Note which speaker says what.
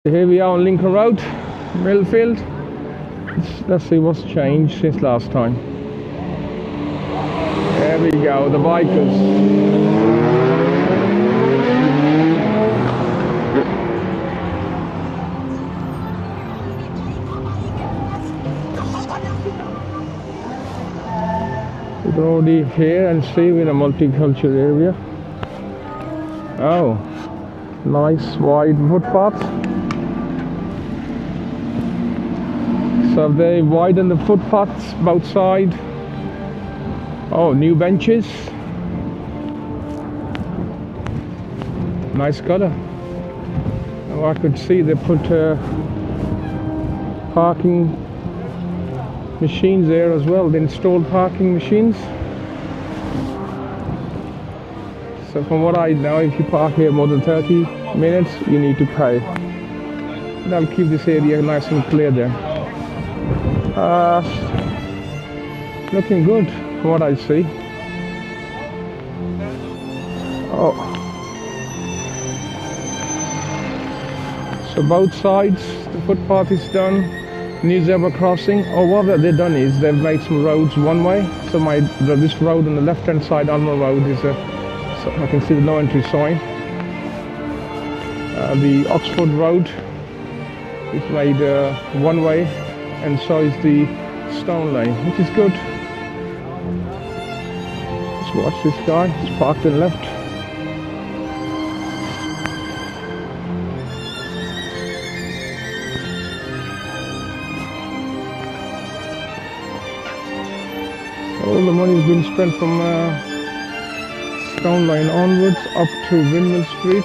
Speaker 1: Here we are on Lincoln Road, Millfield. Let's see what's changed since last time. There we go, the bikers. You can already hear and see we're in a multicultural area. Oh, nice wide footpaths. So they widened the footpaths both sides. Oh, new benches. Nice colour. Oh, I could see they put parking machines there as well. They installed parking machines. So from what I know, if you park here more than 30 minutes, you need to pay. That'll keep this area nice and clear there. Looking good from what I see. Oh, so both sides the footpath is done. New zebra crossing. Oh, what they've done is they've made some roads one way. So this road on the left hand side, Alma Road, is so I can see the no entry sign. The Oxford Road is made one way, and so is the Stone Lane, which is good. Let's watch this guy. He's parked to the left. All the money has been spent from Stone Lane onwards up to Windmill Street.